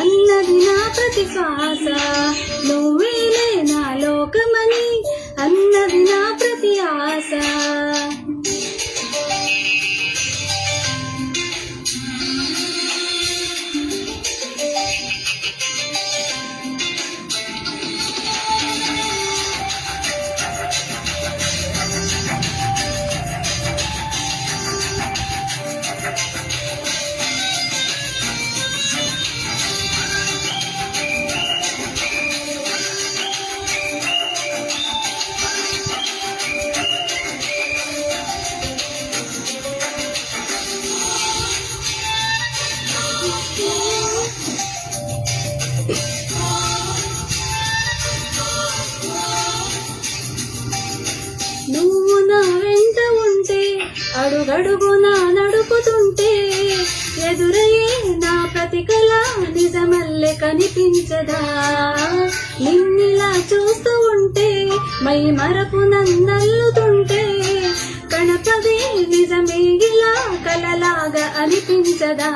అన్నది నా ప్రతి శ్వాస, నువ్వేలే నా లోకమని అన్నది నా ప్రతి ఆశ. అడుగడుగున నడుపుతుంటే ఎదురయ్యే నా ప్రతికల నిజమల్లె కనిపించదా. నిన్నిలా చూస్తూ ఉంటే మై మరపు నన్నల్లుతుంటే కనపదే నిజమే ఇలా కలలాగా అనిపించదా.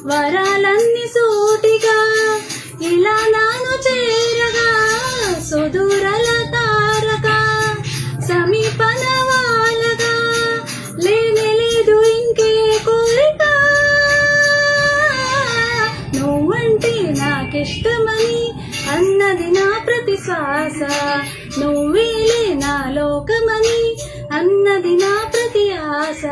వరాలన్నీ సూటిగా ఇలా నాను చేరగా సుదూరల తారక సమీపన వాలగా లేనే లేదు ఇంకే కోరిక. నువ్వంటే నాకిష్టమని అన్నది నా ప్రతి శ్వాస, నువ్వేలే నా లోకమని అన్నది నా ప్రతి ఆశ.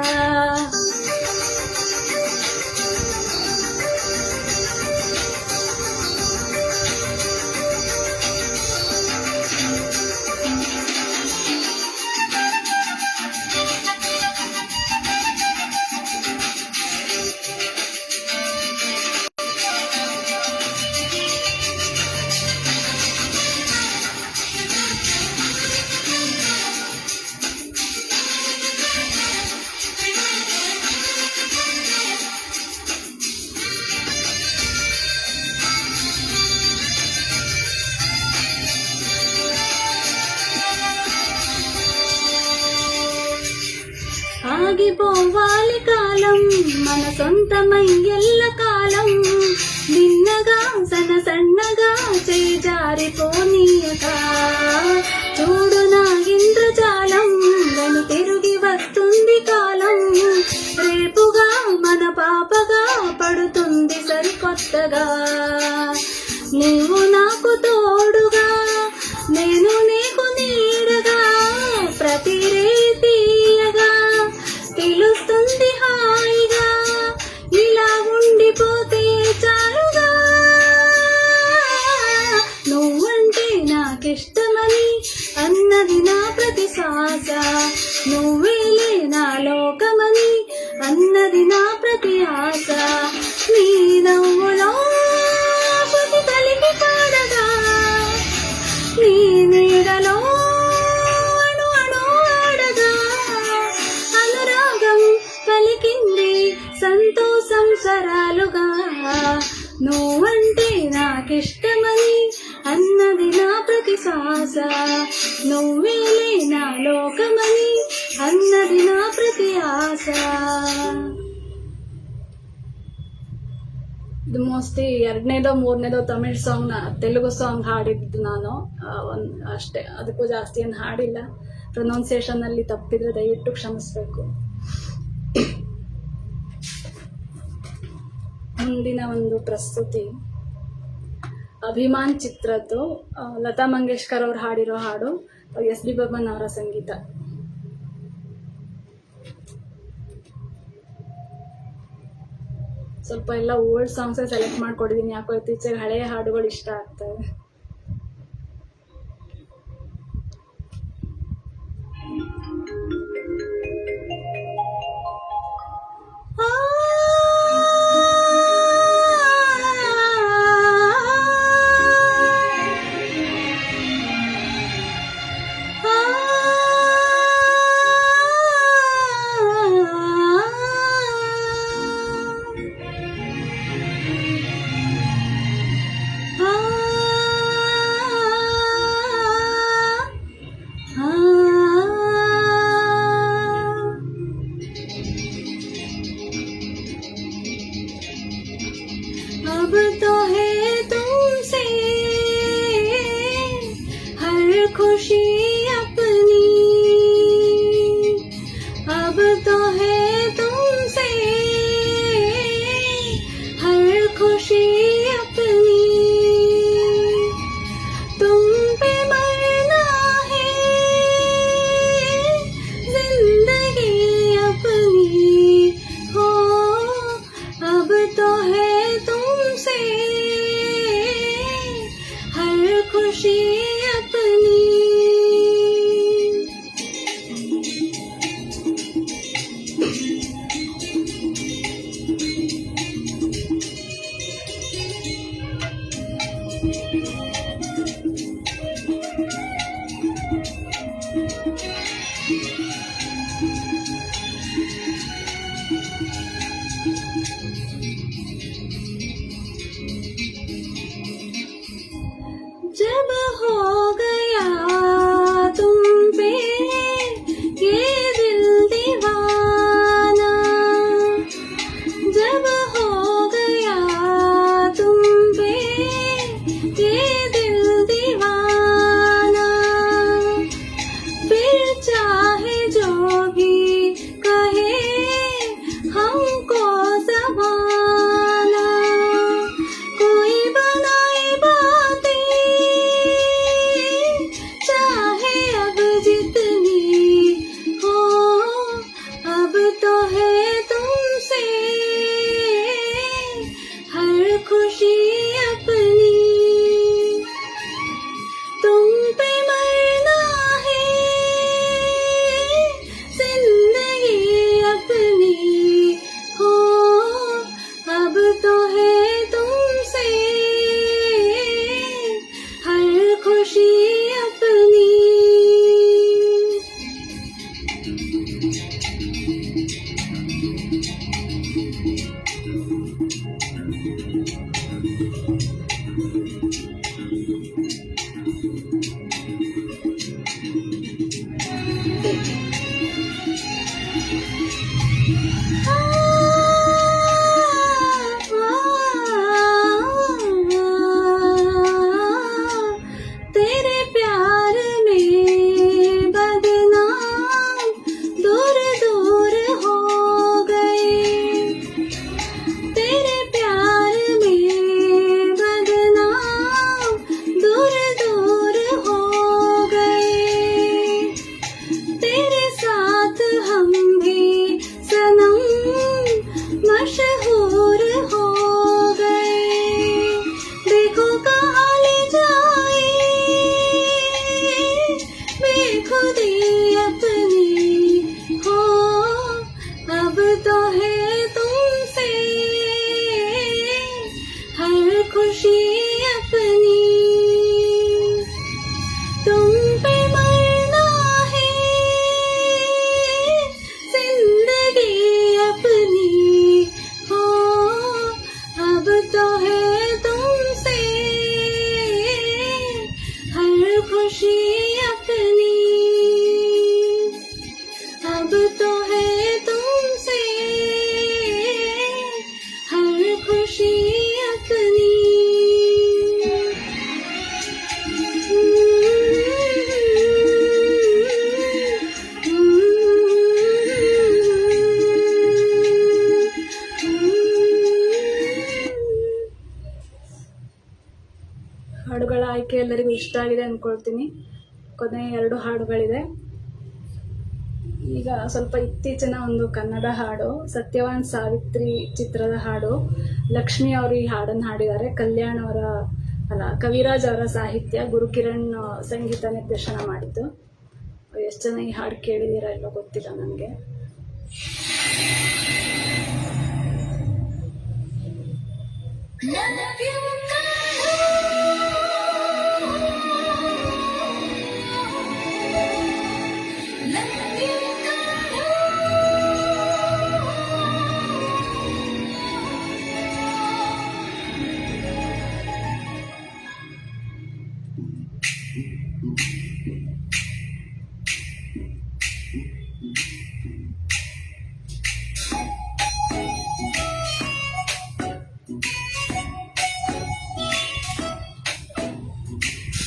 ఆగిపోవాలి కాలం మన సొంతమై ఎల్ల కాలం, నిన్నగా సన్నగా చేజారిపోనీయక. చూడు నా ఇంద్రజాలం వెను తిరిగి వస్తుంది కాలం, రేపుగా మన పాపగా పడుతుంది సరికొత్తగా. నువ్వు నాకు తోడుగా నేను నీకు నీడగా ప్రతి రీతియగా తెలుస్తుంది హాయిగా, ఇలా ఉండిపోతే చాలుగా. నువ్వంటే నాకిష్టమని అన్నది నా ప్రతి శ్వాస, నువ్వేలే నా లోకమని అన్నది నా ప్రతి ఆశ. నీ నవ్వులో ప్రతి కలిగి పాడగా నీ నీడలో అణు అణు ఆడగా అనురాగం పలికింది సంతోషం స్వరాలుగా. నువ్వంటే నాకిష్టమని అన్నది నా ప్రతి శ్వాస, నువ్వేలే నా లోకమని అన్నది నా ಪ್ರತಿ ಆಸ. ಇದು ಮೋಸ್ಟ್ಲಿ 2ನೇದೋ 3ನೇದೋ ತಮಿಳ್ ಸಾಂಗ್ ತೆಲುಗು ಸಾಂಗ್ ಹಾಡಿದ್ದು ನಾನು ಅಷ್ಟೇ, ಅದಕ್ಕೂ ಜಾಸ್ತಿ ಏನು ಹಾಡಿಲ್ಲ. ಪ್ರೊನೌನ್ಸಿಯೇಷನ್ ಅಲ್ಲಿ ತಪ್ಪಿದ್ರೆ ದಯವಿಟ್ಟು ಕ್ಷಮಿಸಬೇಕು. ಮುಂದಿನ ಒಂದು ಪ್ರಸ್ತುತಿ ಅಭಿಮಾನ್ ಚಿತ್ರದ್ದು, ಲತಾ ಮಂಗೇಶ್ಕರ್ ಅವರು ಹಾಡಿರೋ ಹಾಡು, ಎಸ್.ಡಿ. ಬರ್ಮನ್ ಅವರ ಸಂಗೀತ. ಸ್ವಲ್ಪ ಎಲ್ಲ ಓಲ್ಡ್ ಸಾಂಗ್ಸೇ ಸೆಲೆಕ್ಟ್ ಮಾಡ್ಕೊಡಿದ್ದೀನಿ, ಯಾಕೋ ಇತ್ತೀಚೆಗೆ ಹಳೆಯ ಹಾಡುಗಳು ಇಷ್ಟ ಆಗ್ತವೆ. अब तो है तुमसे हर खुशी अपनी, अब तो है तुमसे हर खुशी अपनी, तुम पे मरना है जिंदगी अपनी हो, अब तो है तुमसे हर खुशी अपनी. अब तो है तुमसे हर खुशी अपनी। ಹಾಡುಗಳ ಆಯ್ಕೆ ಎಲ್ಲರಿಗೂ ಇಷ್ಟ ಆಗಿದೆ ಅಂದ್ಕೊಳ್ತೀನಿ. ಕೊನೆ 2 ಹಾಡುಗಳಿದೆ. ಈಗ ಸ್ವಲ್ಪ ಇತ್ತೀಚಿನ ಒಂದು ಕನ್ನಡ ಹಾಡು, ಸತ್ಯವಾನ್ ಸಾವಿತ್ರಿ ಚಿತ್ರದ ಹಾಡು. ಲಕ್ಷ್ಮಿ ಅವರು ಈ ಹಾಡನ್ನು ಹಾಡಿದ್ದಾರೆ. ಕಲ್ಯಾಣ್ ಅವರ ಕವಿರಾಜ್ ಅವರ ಸಾಹಿತ್ಯ, ಗುರುಕಿರಣ್ ಸಂಗೀತ ನಿರ್ದೇಶನ ಮಾಡಿದ್ದು. ಎಷ್ಟು ಜನ ಈ ಹಾಡು ಕೇಳಿದ್ದೀರಾ ಇಲ್ಲೋ ಗೊತ್ತಿಲ್ಲ ನನಗೆ.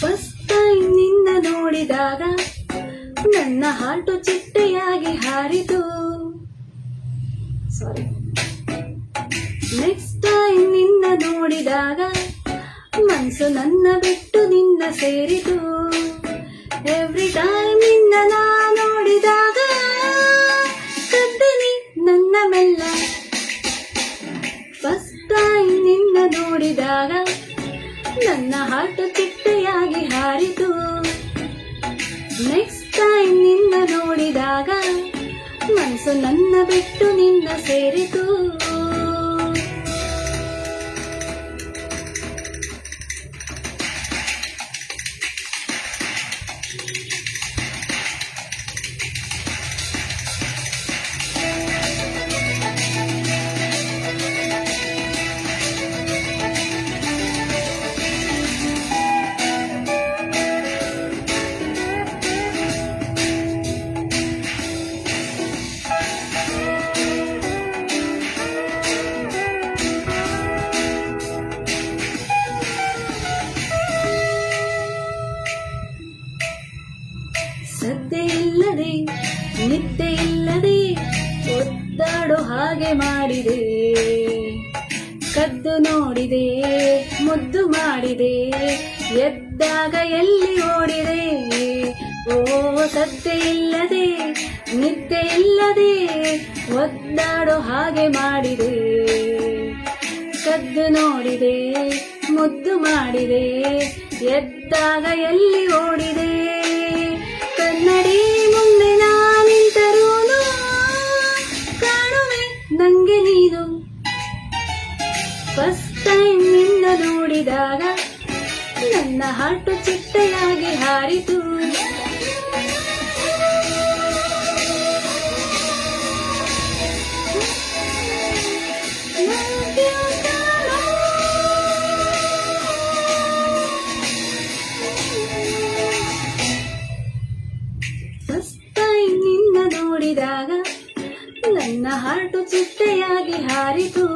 ಫಸ್ಟ್ ಟೈಮ್ ನಿನ್ನ ನೋಡಿದಾಗ ನನ್ನ ಹಾರ್ಟು ಚಿಟ್ಟೆಯಾಗಿ ಹಾರಿತು. ಸಾರಿ. ನೆಕ್ಸ್ಟ್ ಟೈಮ್ ನಿನ್ನ ನೋಡಿದಾಗ ಮನಸ್ಸು ನನ್ನ ಬಿಟ್ಟು ನಿನ್ನ ಸೇರಿತು. ಎವ್ರಿ ಟೈಮ್ ನಿನ್ನ ನಾ ನೋಡಿದಾಗ ಕದ್ದನಿ ನನ್ನ ಮೆಲ್ಲ. ಫಸ್ಟ್ ಟೈಮ್ ನಿನ್ನ ನೋಡಿದಾಗ ನನ್ನ ಹಾರ್ಟು ಚಿಟ್ಟೆಯಾಗಿ ಹಾರಿತು. ನೆಕ್ಸ್ಟ್ ಟೈಮ್ ನಿನ್ನ ನೋಡಿದಾಗ ಮನಸ್ಸು ನನ್ನ ಬಿಟ್ಟು ನಿನ್ನ ಸೇರಿತು. ಸದ್ದೆ ಇಲ್ಲದೆ ನಿದ್ದೆ ಇಲ್ಲದೆ ಒದ್ದಾಡೋ ಹಾಗೆ ಮಾಡಿದೆ. ಕದ್ದು ನೋಡಿದೆ, ಮುದ್ದು ಮಾಡಿದೆ, ಎದ್ದಾಗ ಎಲ್ಲಿ ಓಡಿದೆ. ಓ ಸದ್ದೆ ಇಲ್ಲದೆ ನಿದ್ದೆ ಇಲ್ಲದೆ ಒದ್ದಾಡೋ ಹಾಗೆ ಮಾಡಿದೆ. ಕದ್ದು ನೋಡಿದೆ, ಮುದ್ದು ಮಾಡಿದೆ, ಎದ್ದಾಗ ಎಲ್ಲಿ ಓಡಿದೆ. ಕನ್ನಡಿ ಮುಂದೆ ನಾನಿಂತರೂನು ಕಾಣುವೆ ನಂಗೆ ನೀನು. ಫಸ್ಟ್ ಟೈಮ್ ನಿನ್ನ ನೋಡಿದಾಗ ನನ್ನ ಹಾರ್ಟು ಚಿಟ್ಟೆಯಾಗಿ ಹಾರಿತು. ಫಸ್ಟ್ ಟೈಮ್ ನಿನ್ನ ನೋಡಿದಾಗ ನನ್ನ ಹಾರ್ಟು ಚಿಟ್ಟೆಯಾಗಿ ಹಾರಿತು.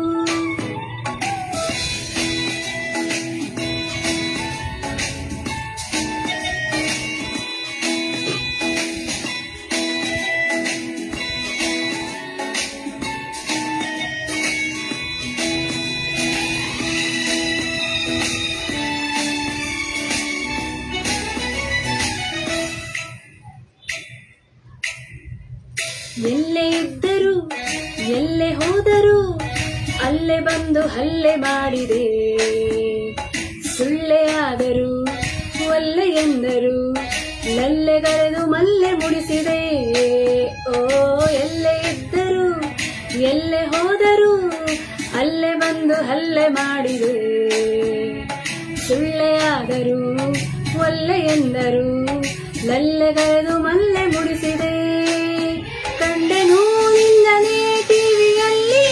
ಎಲ್ಲೇ ಇದ್ದರೂ ಎಲ್ಲೇ ಹೋದರೂ ಅಲ್ಲೇ ಬಂದು ಹಲ್ಲೆ ಮಾಡಿದೆ. ಸುಳ್ಳೆ ಆದರೂ ಒಲ್ಲೆ ಎಂದರು ಲಲ್ಲೆಗರೆದು ಮಲ್ಲೆ ಮುಡಿಸಿದೆ. ಓ ಎಲ್ಲೇ ಇದ್ದರೂ ಎಲ್ಲೇ ಹೋದರೂ ಅಲ್ಲೇ ಬಂದು ಹಲ್ಲೆ ಮಾಡಿದೆ. ಸುಳ್ಳೆ ಆದರೂ ಒಲ್ಲೆ ಎಂದರು ಲಲ್ಲೆಗರೆದು ಮಲ್ಲೆ ಮುಡಿಸಿದೆ. ಕಂಡೆನು ನಿನ್ನನೇ ಟಿವಿಯಲ್ಲಿ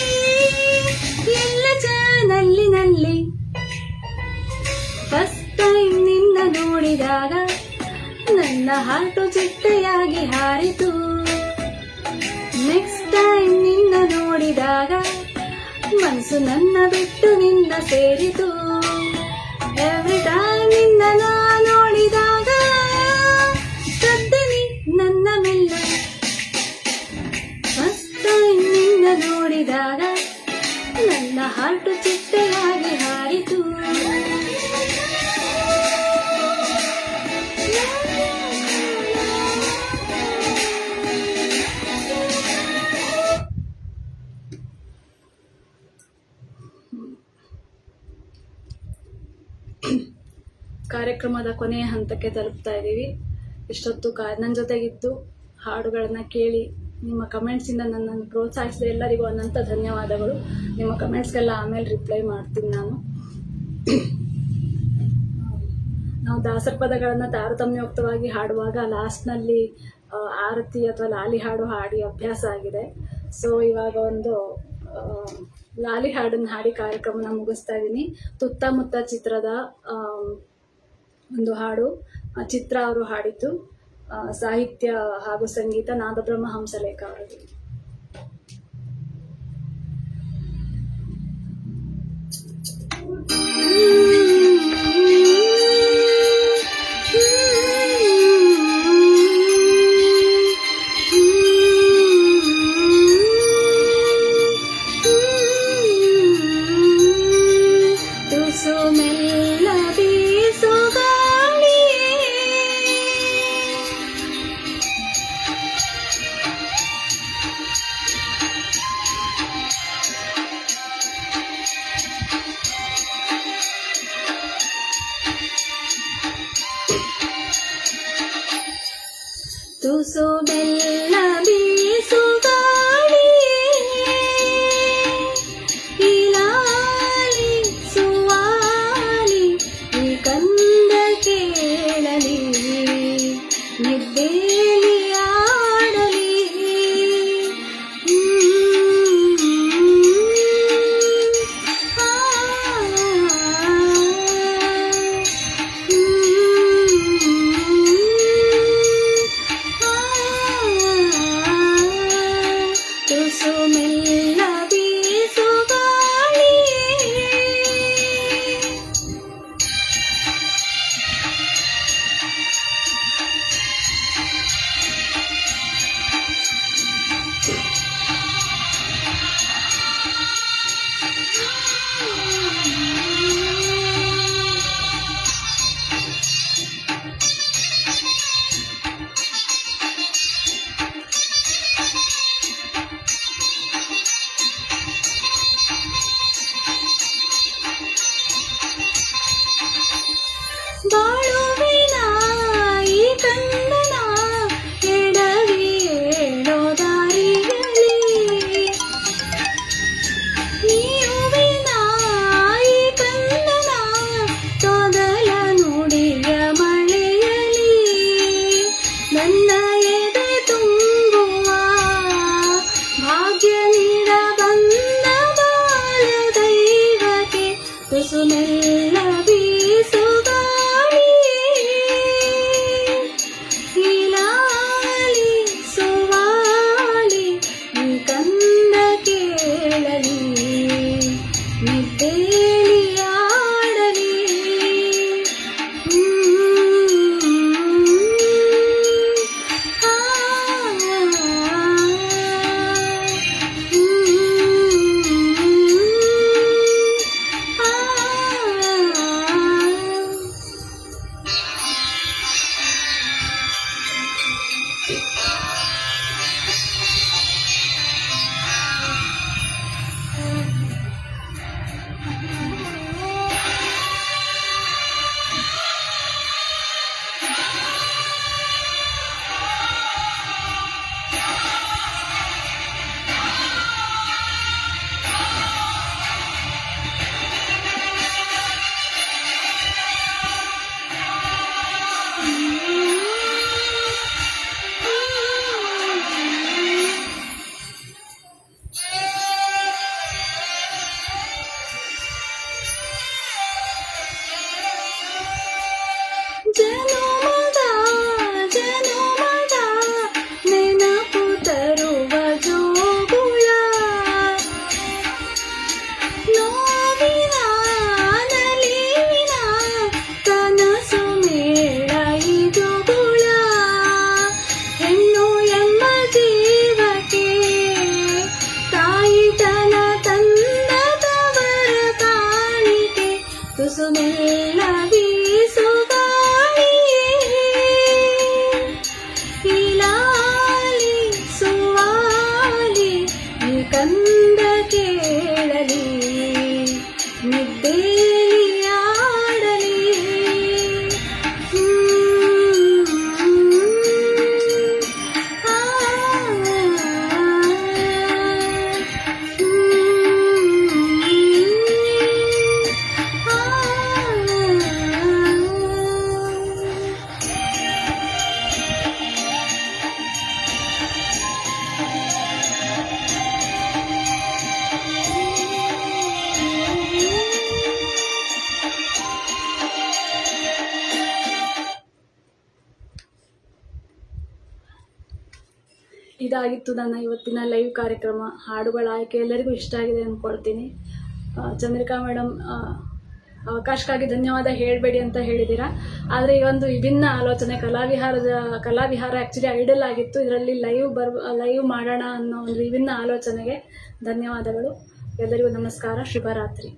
ಎಲ್ಲ ಚಾನಲ್ಲಿನಲ್ಲಿ. ಫಸ್ಟ್ ಟೈಮ್ ನಿನ್ನ ನೋಡಿದಾಗ ನನ್ನ ಹಾರ್ಟು ಚಿಟ್ಟೆಯಾಗಿ ಹಾರಿತು. ನೆಕ್ಸ್ಟ್ ಟೈಮ್ ನಿನ್ನ ನೋಡಿದಾಗ ಮನಸ್ಸು ನನ್ನ ಬಿಟ್ಟು ನಿನ್ನ ಸೇರಿತು. ಎವ್ರಿ ಟೈಮ್ ನಿನ್ನ ನಾ ನೋಡಿದಾಗ ಶ್ರದ್ಧೆ ನನ್ನ ಮೆಲ್ಲ. ಫಸ್ಟ್ ಟೈಮ್ ನಿನ್ನ ನೋಡಿದಾಗ ನನ್ನ ಹಾರ್ಟು ಚಿಟ್ಟೆಯಾಗಿ ಹಾರಿತು. ಕಾರ್ಯಕ್ರಮದ ಕೊನೆಯ ಹಂತಕ್ಕೆ ತಲುಪ್ತಾ ಇದ್ದೀವಿ. ಇಷ್ಟೊತ್ತು ನನ್ನ ಜೊತೆಗಿದ್ದು ಹಾಡುಗಳನ್ನು ಕೇಳಿ ನಿಮ್ಮ ಕಮೆಂಟ್ಸಿಂದ ನನ್ನನ್ನು ಪ್ರೋತ್ಸಾಹಿಸಿದ ಎಲ್ಲರಿಗೂ ಅನಂತ ಧನ್ಯವಾದಗಳು. ನಿಮ್ಮ ಕಮೆಂಟ್ಸ್ಗೆಲ್ಲ ಆಮೇಲೆ ರಿಪ್ಲೈ ಮಾಡ್ತೀನಿ ನಾನು. ನಾವು ದಾಸರ ಪದಗಳನ್ನು ತಾರತಮ್ಯೋಕ್ತವಾಗಿ ಹಾಡುವಾಗ ಲಾಸ್ಟ್ನಲ್ಲಿ ಆರತಿ ಅಥವಾ ಲಾಲಿ ಹಾಡು ಹಾಡಿ ಅಭ್ಯಾಸ ಆಗಿದೆ. ಸೊ ಇವಾಗ ಒಂದು ಲಾಲಿ ಹಾಡನ್ನು ಹಾಡಿ ಕಾರ್ಯಕ್ರಮನ ಮುಗಿಸ್ತಾ ಇದ್ದೀನಿ. ತುತ್ತಮುತ್ತ ಚಿತ್ರದ ಒಂದು ಹಾಡು ಚಿತ್ರ ಅವರು ಹಾಡಿದ್ದು, ಸಾಹಿತ್ಯ ಹಾಗೂ ಸಂಗೀತ ನಾದಬ್ರಹ್ಮ ಹಂಸಲೇಖ ಅವರದು. ತುಸು ಬೆಲ್ಲ ಬೀಸು ಗಾಳಿಯೇ ಈ ಲಾಲಿ ಸುವಾಲಿ ಈ ಕಂದ ಕೇಳಲಿ ನಿದ್ದೇಲಿ ಆಡಲಿ. ಬಾಳುವಿನ ಈ ಕಂದನ ಎಡವಿ ಏಳೋ ದಾರಿಯಲ್ಲಿ ಇದಾಗಿತ್ತು ನನ್ನ ಇವತ್ತಿನ ಲೈವ್ ಕಾರ್ಯಕ್ರಮ. ಹಾಡುಗಳ ಆಯ್ಕೆ ಎಲ್ಲರಿಗೂ ಇಷ್ಟ ಆಗಿದೆ ಅಂದ್ಕೊಳ್ತೀನಿ. ಚಂದ್ರಿಕಾ ಮೇಡಮ್, ಅವಕಾಶಕ್ಕಾಗಿ ಧನ್ಯವಾದ ಹೇಳಬೇಡಿ ಅಂತ ಹೇಳಿದ್ದೀರಾ. ಆದರೆ ಈ ಒಂದು ವಿಭಿನ್ನ ಆಲೋಚನೆ ಕಲಾವಿಹಾರ ಆ್ಯಕ್ಚುಲಿ ಐಡಲ್ ಆಗಿತ್ತು. ಇದರಲ್ಲಿ ಲೈವ್ ಮಾಡೋಣ ಅನ್ನೋ ಒಂದು ವಿಭಿನ್ನ ಆಲೋಚನೆಗೆ ಧನ್ಯವಾದಗಳು. ಎಲ್ಲರಿಗೂ ನಮಸ್ಕಾರ, ಶುಭರಾತ್ರಿ.